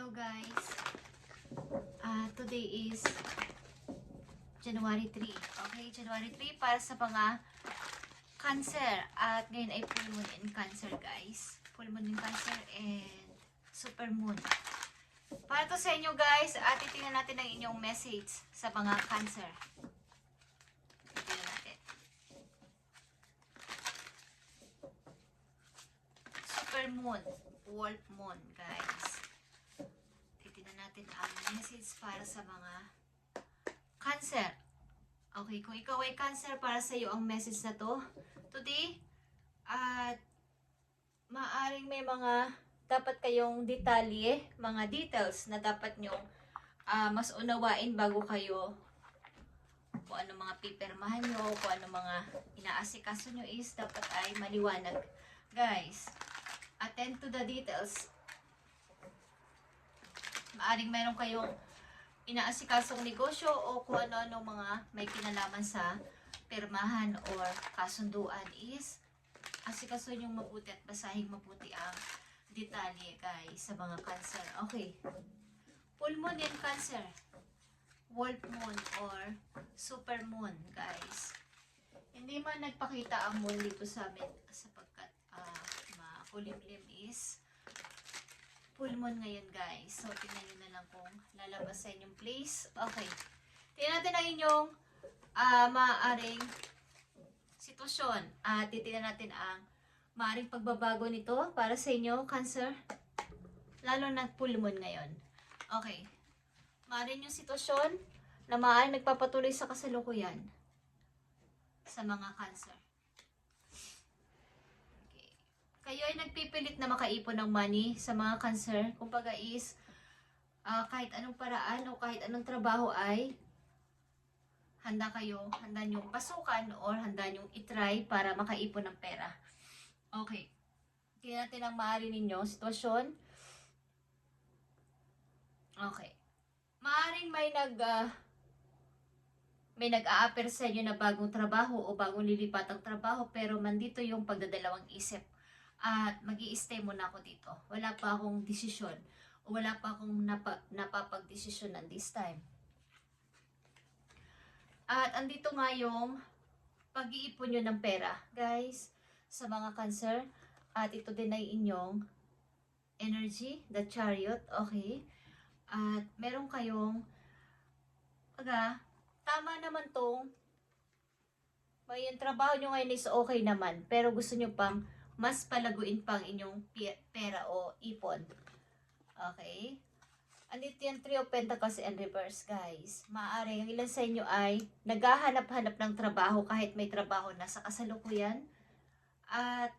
Hello guys. Today is January 3. Okay, January 3 para sa mga Cancer. At ngayon ay full moon in Cancer guys. Full moon in Cancer and super moon. Para to sa inyo guys, at titingnan natin ang inyong message sa mga Cancer. Titingnan natin. Super moon, wolf moon guys. Titingnan natin ang message para sa mga Cancer. Okay, kung ikaw ay Cancer, para sa iyo ang message na to today. At maaring may mga dapat kayong detalye, mga details na dapat nyong mas unawain bago kayo kung ano mga pipirmahan nyo, kung ano mga inaasikaso nyo is dapat ay maliwanag. Guys, attend to the details. Maaring meron kayong inaasikasong negosyo o kung ano-ano mga may kinalaman sa pirmahan or kasunduan is asikaso nyong mabuti at basahin mabuti ang detalye guys sa mga Cancer. Okay. Full moon in Cancer. Wolf moon or super moon guys. Hindi man nagpakita ang moon dito sa amin sapagkat makulimlim is full moon ngayon guys. So tingnan nyo na lang kung lalabas sa inyong place. Okay. Tingnan natin ang inyong maaaring sitwasyon. Titingnan natin ang maaaring pagbabago nito para sa inyo, Cancer. Lalo na full moon ngayon. Okay. Maaaring yung sitwasyon na maaaring nagpapatuloy sa kasalukuyan sa mga Cancer. Okay. Kayo ay nagpipilit na makaipon ng money sa mga Cancer. Kumbaga is kahit anong paraan o kahit anong trabaho ay handa nyong pasukan or handa nyong itry para makaipon ng pera. Okay. Tingnan natin ang maaari ninyo sitwasyon. Okay. Maaring may nag-a-offer sa inyo na bagong trabaho o bagong lilipatang trabaho pero mandito yung pagdadalawang isip. At mag-i-stay muna ako dito. Wala pa akong desisyon o wala pa akong napapag-desisyonan this time. At andito nga yung pag-iipon nyo ng pera, guys, sa mga Cancer. At ito din ay inyong energy, the Chariot, okay. At meron kayong, tama naman tong, yung trabaho nyo ngayon is okay naman, pero gusto nyo pang mas palaguin pang inyong pera o ipon. Okay. Andito yung 3 of Pentacles and reverse, guys. Maaari, ang ilan sa inyo ay naghahanap-hanap ng trabaho kahit may trabaho na sa kasalukuyan. At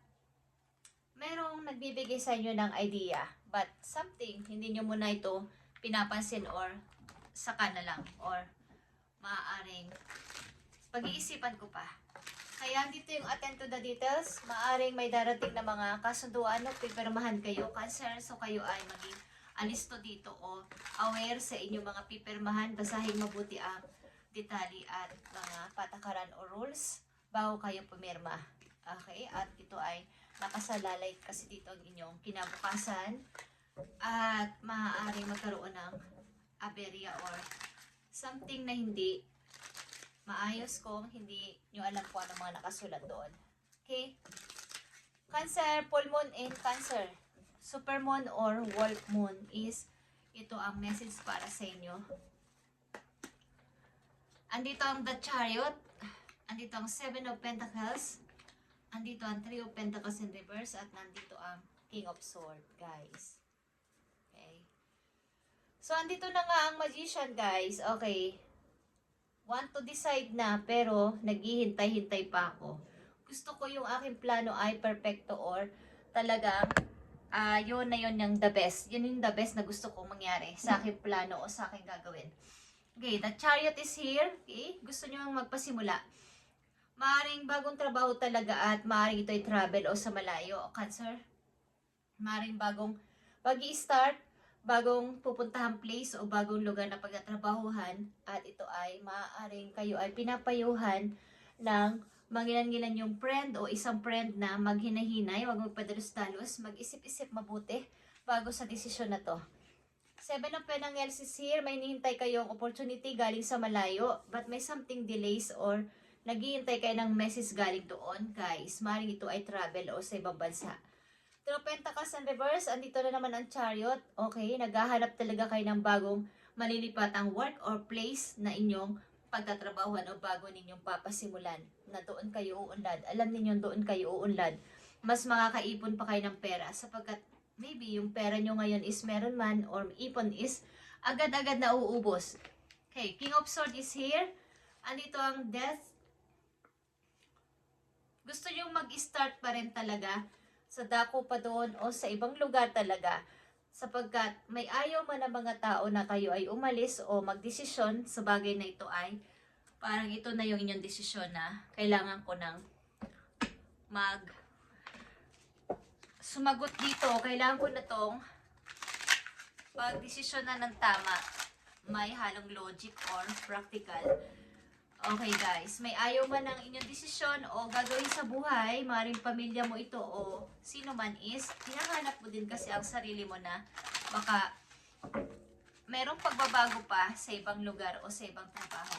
merong nagbibigay sa inyo ng idea. But something, hindi nyo muna ito pinapansin or saka na lang. Or maaaring pag-iisipan ko pa. Kaya dito yung attend to the details. Maaaring may darating na mga kasunduan o pipirmahan kayo, Cancer. So kayo ay maging alisto dito o aware sa inyong mga pipirmahan. Basahin mabuti ang detalye at mga patakaran o rules bago kayo pumirma. Okay? At ito ay nakasalalay kasi dito ang inyong kinabukasan at maaaring magkaroon ng aberya or something na hindi maayos kung hindi nyo alam kung ano mga nakasulat doon. Okay? Cancer, full moon in Cancer. Super moon or wolf moon is ito ang message para sa inyo. Andito ang the Chariot. Andito ang 7 of Pentacles. Andito ang 3 of Pentacles in reverse. At nandito ang King of Swords, guys. Okay. So, andito na nga ang Magician, guys. Okay. Want to decide na, pero naghihintay-hintay pa ako. Gusto ko yung aking plano ay perfecto or talagang yun na yun yung the best. Yun yung the best na gusto kong mangyari sa aking plano o sa aking gagawin. Okay, the Chariot is here. Okay, gusto nyo magpasimula. Maaring bagong trabaho talaga at maaring ito ay travel o sa malayo o Cancer. Maaring bagong pag-i-start, bagong pupuntahang place o bagong lugar na pagtatrabahuhan. At ito ay maaring kayo ay pinapayuhan ng mangilan-ngilan yung friend o isang friend na maghinahinay, huwag magpadalos-dalos, mag-isip-isip mabuti bago sa desisyon na to. Seven of Pentacles is here. May hinihintay kayong opportunity galing sa malayo. But may something delays or naghihintay kayo ng message galing doon, guys. Maring ito ay travel o sa ibang bansa. Two of Pentacles and reverse. Andito na naman ang Chariot. Okay, naghahanap talaga kayo ng bagong malilipatang work or place na inyong pagtatrabahuan o bago ninyong papasimulan. Na doon kayo uunlad. Alam ninyong doon kayo uunlad. Mas makakaipon pa kayo ng pera sapagkat maybe yung pera nyo ngayon is meron man or ipon is agad-agad na uubos. Okay, King of Swords is here. Andito ang Death. Gusto nyo mag-start pa rin talaga sa dako pa doon o sa ibang lugar talaga. Sapagkat may ayaw man ng mga tao na kayo ay umalis o magdesisyon sa bagay na ito ay parang ito na yung inyong desisyon na kailangan ko ng sumagot dito, kailangan ko na tong pag-desisyon na ng tama. May halong logic or practical. Okay guys, may ayaw man ng inyong desisyon o gagawin sa buhay, maring pamilya mo ito o sino man is, hinahanap mo din kasi ang sarili mo na baka merong pagbabago pa sa ibang lugar o sa ibang trabaho.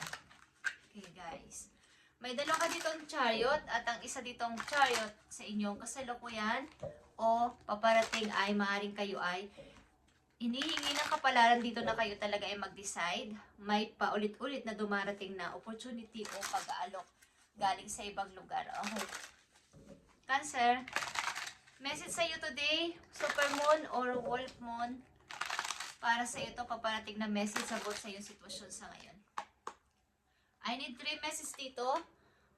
Okay guys. May dalawa ka ditong Chariot at ang isa ditong Chariot sa inyong kasalukuyan o paparating ay maaaring kayo ay hinihingi ng kapalaran dito na kayo talaga ay mag-decide. May paulit-ulit na dumarating na opportunity o pag-aalok galing sa ibang lugar. Okay. Cancer, message sa iyo today, Super Moon or Wolf Moon. Para sa iyo to paparating na message about sa iyong sitwasyon sa ngayon. I need 3 messages dito.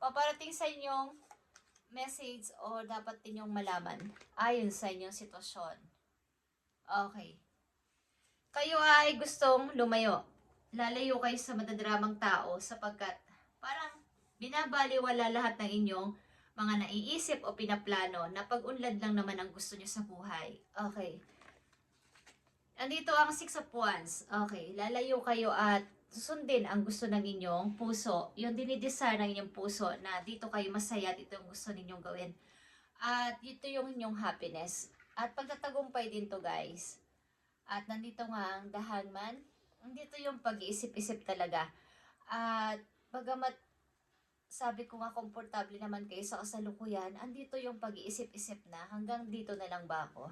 Paparating sa inyong message o dapat ninyong malaman ayon sa inyong sitwasyon. Okay. Kayo ay gustong lumayo. Lalayo kayo sa madadramang tao sapagkat parang binabaliwala lahat ng inyong mga naiisip o pinaplano na pag-unlad lang naman ang gusto nyo sa buhay. Okay. Andito ang 6 of Wands. Okay. Lalayo kayo at susundin ang gusto ng inyong puso. Yung dinidesire ng inyong puso na dito kayo masaya, dito yung gusto ninyong gawin. At ito yung inyong happiness. At pagtatagumpay din to guys. At nandito nga ang The Hangman. Nandito yung pag-iisip-isip talaga. At bagamat sabi ko nga komportable naman kayo sa kasalukuyan, andito yung pag-iisip-isip na hanggang dito na lang ba ako.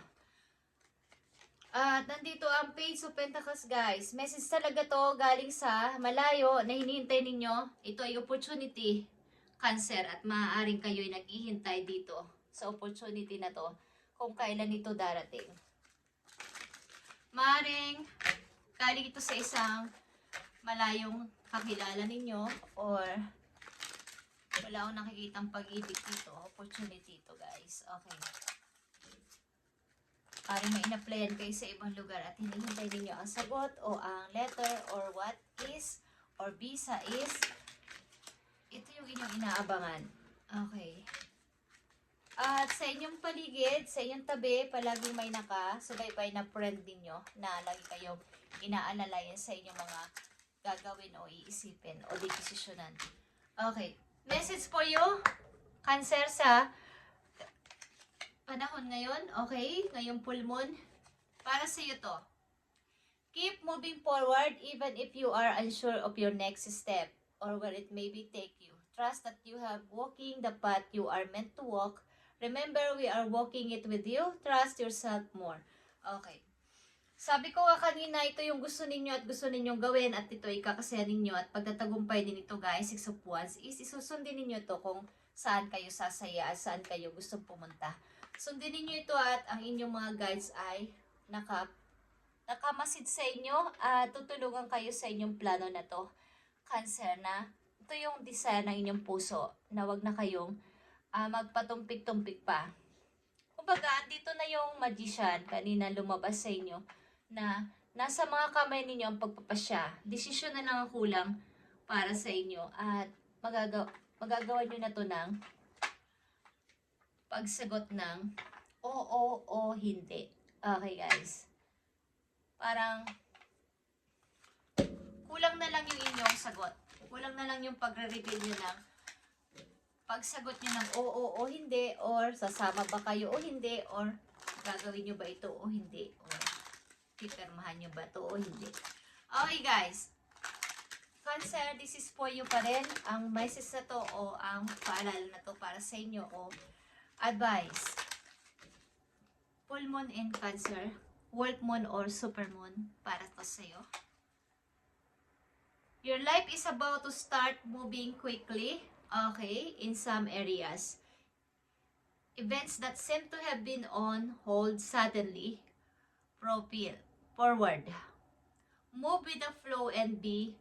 At nandito ang Page of Pentacles guys. Message talaga to galing sa malayo na hinihintay ninyo. Ito ay opportunity, Cancer, at maaaring kayo ay naghihintay dito sa opportunity na to kung kailan ito darating. Maaaring galing ito sa isang malayong kakilala ninyo or wala akong nakikitang pag-ibig dito. Opportunity ito guys. Okay. Parang may in-applyan kayo sa ibang lugar at hinihintay ninyo ang sagot o ang letter or what is or visa is. Ito yung inyong inaabangan. Okay. At sa inyong paligid, sa inyong tabi, palaging may nakasubaybay na friend ninyo na lagi kayong inaalalayan sa inyong mga gagawin o iisipin o desisyonan. Okay. Message for you, Cancer, sa panahon ngayon, okay? Ngayong full moon. Para sa iyo to. Keep moving forward even if you are unsure of your next step or where it may be take you. Trust that you have walking the path you are meant to walk. Remember, we are walking it with you. Trust yourself more. Okay. Sabi ko nga kanina, ito yung gusto ninyo at gusto ninyong gawin at ito ay kakasaya ninyo at pagtatagumpay din ito guys, 6 of Wands, is isusundin ninyo to kung saan kayo sasaya at saan kayo gustong pumunta. Sundin ninyo ito at ang inyong mga guides ay nakamasid sa inyo at tutulungan kayo sa inyong plano na to. Cancer, na ito yung desire ng inyong puso na wag na kayong magpatumpik-tumpik pa. Kumbaga, andito na yung magician kanina lumabas sa inyo na nasa mga kamay ninyo ang pagpapasya. Desisyon na lang ang kulang para sa inyo at magagawa nyo na to ng pagsagot ng oo o hindi. Okay guys. Parang kulang na lang yung inyong sagot. Kulang na lang yung pagre-reveal nyo ng pagsagot nyo ng oo o hindi or sasama ba kayo o hindi or gagawin nyo ba ito o hindi. Or pipirmahan nyo ba to o hindi. Okay guys, Cancer, this is for you pa rin. Ang message na to o ang paalala na to para sa inyo o advice. Full moon in Cancer, work moon or super moon para to sa'yo. Your life is about to start moving quickly, okay, in some areas. Events that seem to have been on hold suddenly propel forward. Move with the flow and be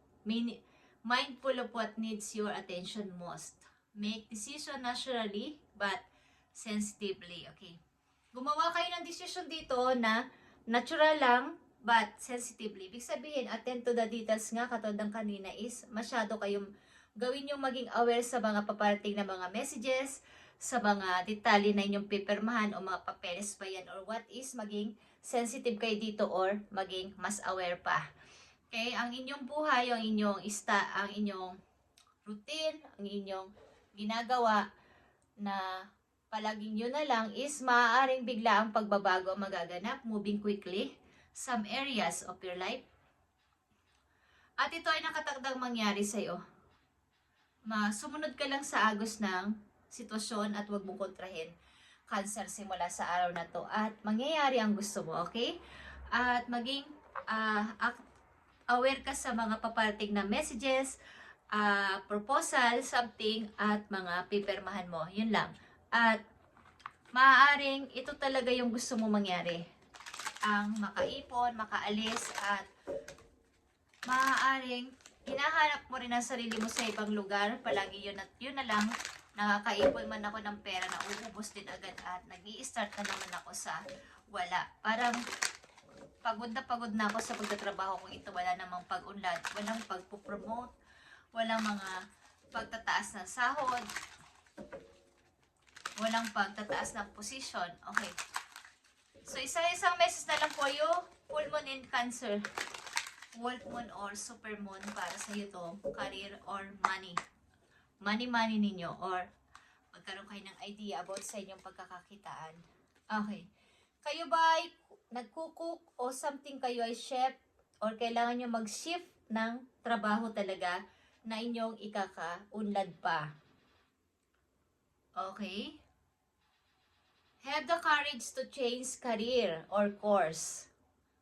mindful of what needs your attention most. Make decision naturally but sensitively. Okay. Gumawa kayo ng decision dito na natural lang but sensitively. Ibig sabihin, attend to the details nga katulad ng kanina is masyado kayong gawin yung maging aware sa mga paparating na mga messages, sa mga detalye na inyong pipirmahan o mga papeles pa yan or what is maging sensitive kayo dito or maging mas aware pa. Okay, ang inyong buhay, ang inyong routine, ang inyong ginagawa na palaging yun na lang is maaaring bigla ang pagbabago ang magaganap, moving quickly, some areas of your life. At ito ay nakatakdang mangyari sa'yo. Sumunod ka lang sa agos ng sitwasyon at huwag mong kontrahin. Cancer simula sa araw na to at mangyayari ang gusto mo, okay? At maging aware ka sa mga paparating na messages, proposal, something, at mga pipirmahan mo. Yun lang. At maaaring ito talaga yung gusto mo mangyari. Ang makaipon, makaalis, at maaaring hinahanap mo rin ang sarili mo sa ibang lugar. Palagi yun at yun na lang. Nakakaipon man ako ng pera na uubos din agad at nag-i-start na naman ako sa wala. Parang pagod na ako sa pagtatrabaho kung ito wala namang pag-unlad, walang pagpupromote, walang mga pagtataas ng sahod, walang pagtataas ng position. Okay. So, isang message na lang po yung full moon in Cancer, wolf moon or super moon para sa iyo to, career or money. Money ninyo or magkaroon kayo ng idea about sa inyong pagkakakitaan. Okay. Kayo ba ay nagkukook o something, kayo ay chef or kailangan nyo mag-shift ng trabaho talaga na inyong ikakaunlad pa? Okay. Have the courage to change career or course.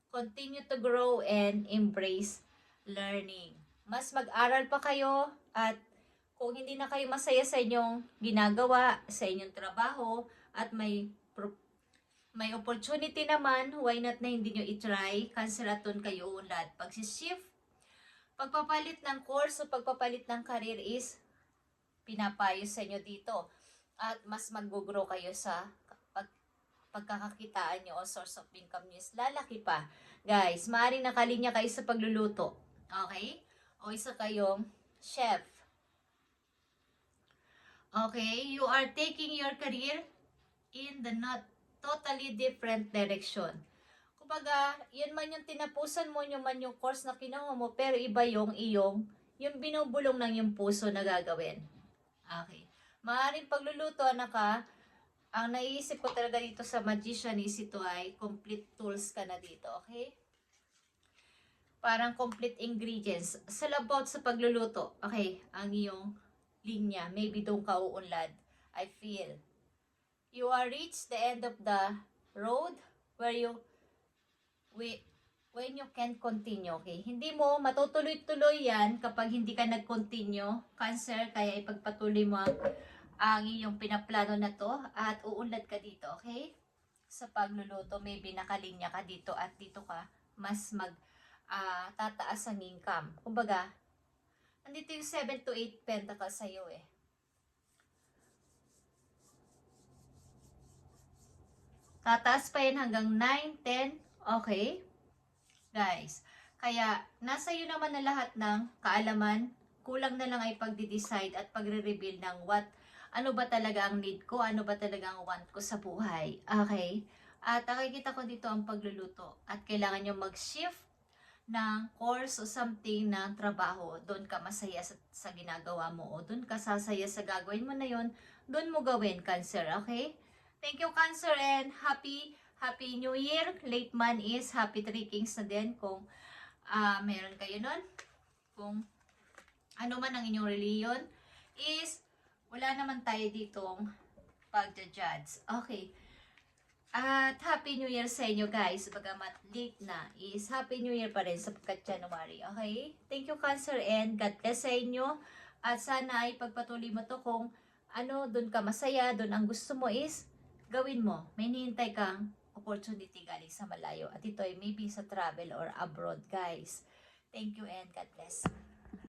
Continue to grow and embrace learning. Mas mag-aral pa kayo at kung hindi na kayo masaya sa inyong ginagawa, sa inyong trabaho, at may opportunity naman, why not na hindi nyo itry? Canceraton kayo unlad. Pag-shift, pagpapalit ng course o pagpapalit ng career is pinapayo sa inyo dito. At mas mag-grow kayo sa pagkakakitaan nyo o source of income nyo is lalaki pa. Guys, maaaring nakalinya kayo sa pagluluto. Okay? O isa kayong chef. Okay, you are taking your career in the not totally different direction. Kumbaga, yun man yung tinapusan mo, yun man yung course na kinuha mo, pero iba yung yung binubulong ng yung puso na gagawin. Okay. Maaaring pagluluto, ang naiisip ko talaga dito sa magician is ito ay complete tools ka na dito, okay? Parang complete ingredients. Sa labout sa pagluluto, okay, ang iyong linya, maybe doon ka uunlad. I feel you are reached the end of the road where when you can continue, okay? Hindi mo matutuloy-tuloy yan kapag hindi ka nag-continue, Cancer, kaya ipagpatuloy mo ang iyong pinaplano na to at uunlad ka dito, okay? Sa pagluluto, maybe nakalinya ka dito at dito ka mas tataas ang income. Kumbaga, nandito yung 7 to 8 pentacles sa'yo eh. Tataas pa yan hanggang 9, 10. Okay? Guys, kaya nasa iyo naman na lahat ng kaalaman. Kulang na lang ay pagde-decide at pagre-reveal ng ano ba talaga ang need ko, ano ba talaga ang want ko sa buhay. Okay? At nakikita ko dito ang pagluluto. At kailangan nyo mag-shift ng course o something ng trabaho. Doon ka masaya sa ginagawa mo o doon ka sasaya sa gagawin mo na yon, doon mo gawin, Cancer, okay? Thank you, Cancer, and happy Happy New Year. Late man is Happy Three Kings na din kung meron kayo nun. Kung ano man ang inyong reliyon is wala naman tayo ditong pagja-judge. Okay. At Happy New Year sa inyo guys. Bagamat late na is Happy New Year pa rin sapagkat January. Okay? Thank you Cancer and God bless sa inyo. At sana ay pagpatuloy mo to kung ano, doon ka masaya, doon ang gusto mo is gawin mo. May hinihintay kang opportunity galing sa malayo. At ito ay maybe sa travel or abroad guys. Thank you and God bless.